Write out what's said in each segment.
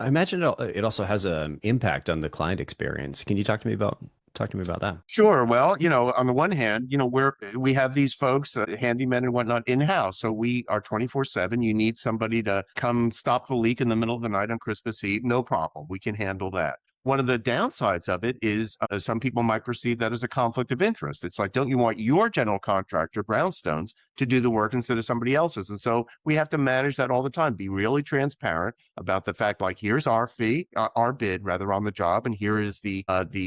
I imagine it also has an impact on the client experience. Can you talk to me about that? Sure. Well, on the one hand, we have these folks, handymen and whatnot in-house. So we are 24/7. You need somebody to come stop the leak in the middle of the night on Christmas Eve. No problem. We can handle that. One of the downsides of it is some people might perceive that as a conflict of interest. It's like, don't you want your general contractor, Brownstones, to do the work instead of somebody else's? And so we have to manage that all the time, be really transparent about the fact, like, here's our fee, our bid rather on the job, and here is the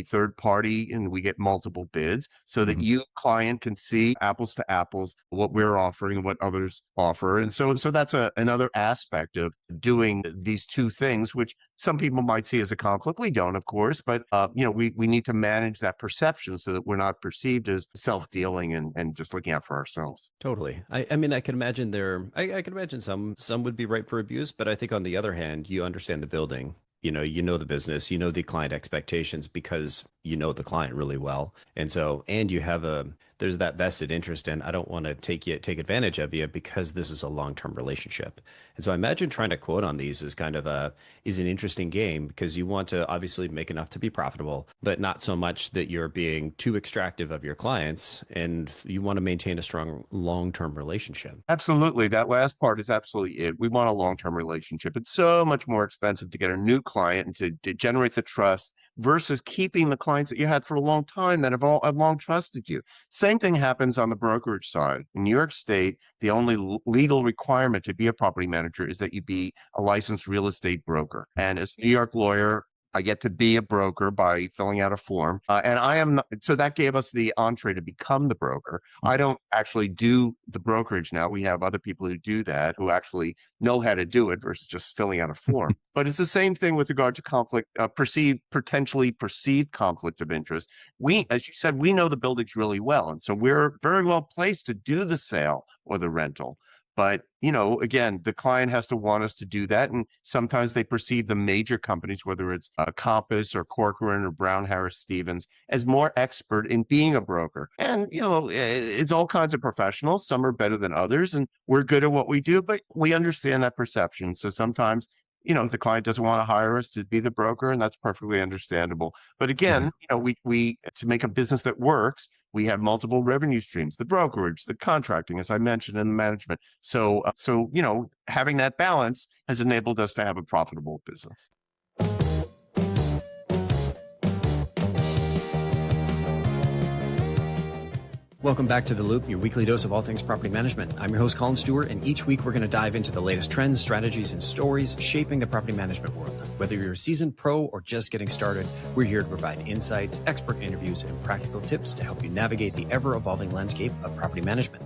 third party, and we get multiple bids so that Mhm. you, client, can see apples to apples what we're offering and what others offer. And so that's another aspect of doing these two things, which some people might see as a conflict. We don't, of course, but we need to manage that perception so that we're not perceived as self-dealing and just looking out for ourselves. Totally. I mean, I can imagine I can imagine some would be ripe for abuse, but I think on the other hand, you understand the building. You know the business, you know the client expectations because you know the client really well. And so, and you have there's that vested interest in, I don't want to take advantage of you because this is a long-term relationship. And so I imagine trying to quote on these is an interesting game because you want to obviously make enough to be profitable, but not so much that you're being too extractive of your clients and you want to maintain a strong long-term relationship. Absolutely. That last part is absolutely it. We want a long-term relationship. It's so much more expensive to get a new client and to generate the trust versus keeping the clients that you had for a long time that have long trusted you. Same thing happens on the brokerage side. In New York State, the only legal requirement to be a property manager is that you be a licensed real estate broker. And as a New York lawyer, I get to be a broker by filling out a form. And I am not, so that gave us the entree to become the broker. I don't actually do the brokerage now. We have other people who do that, who actually know how to do it versus just filling out a form. But it's the same thing with regard to conflict, potentially perceived conflict of interest. We, as you said, we know the buildings really well. And so we're very well placed to do the sale or the rental. But, again, the client has to want us to do that. And sometimes they perceive the major companies, whether it's Compass or Corcoran or Brown Harris Stevens, as more expert in being a broker. And, it's all kinds of professionals. Some are better than others, and we're good at what we do, but we understand that perception. So sometimes, the client doesn't want to hire us to be the broker, and that's perfectly understandable. But again, we to make a business that works, we have multiple revenue streams, the brokerage, the contracting, as I mentioned, and the management. So having that balance has enabled us to have a profitable business. Welcome back to The Loop, your weekly dose of all things property management. I'm your host, Colin Stewart, and each week we're going to dive into the latest trends, strategies, and stories shaping the property management world. Whether you're a seasoned pro or just getting started, we're here to provide insights, expert interviews, and practical tips to help you navigate the ever-evolving landscape of property management.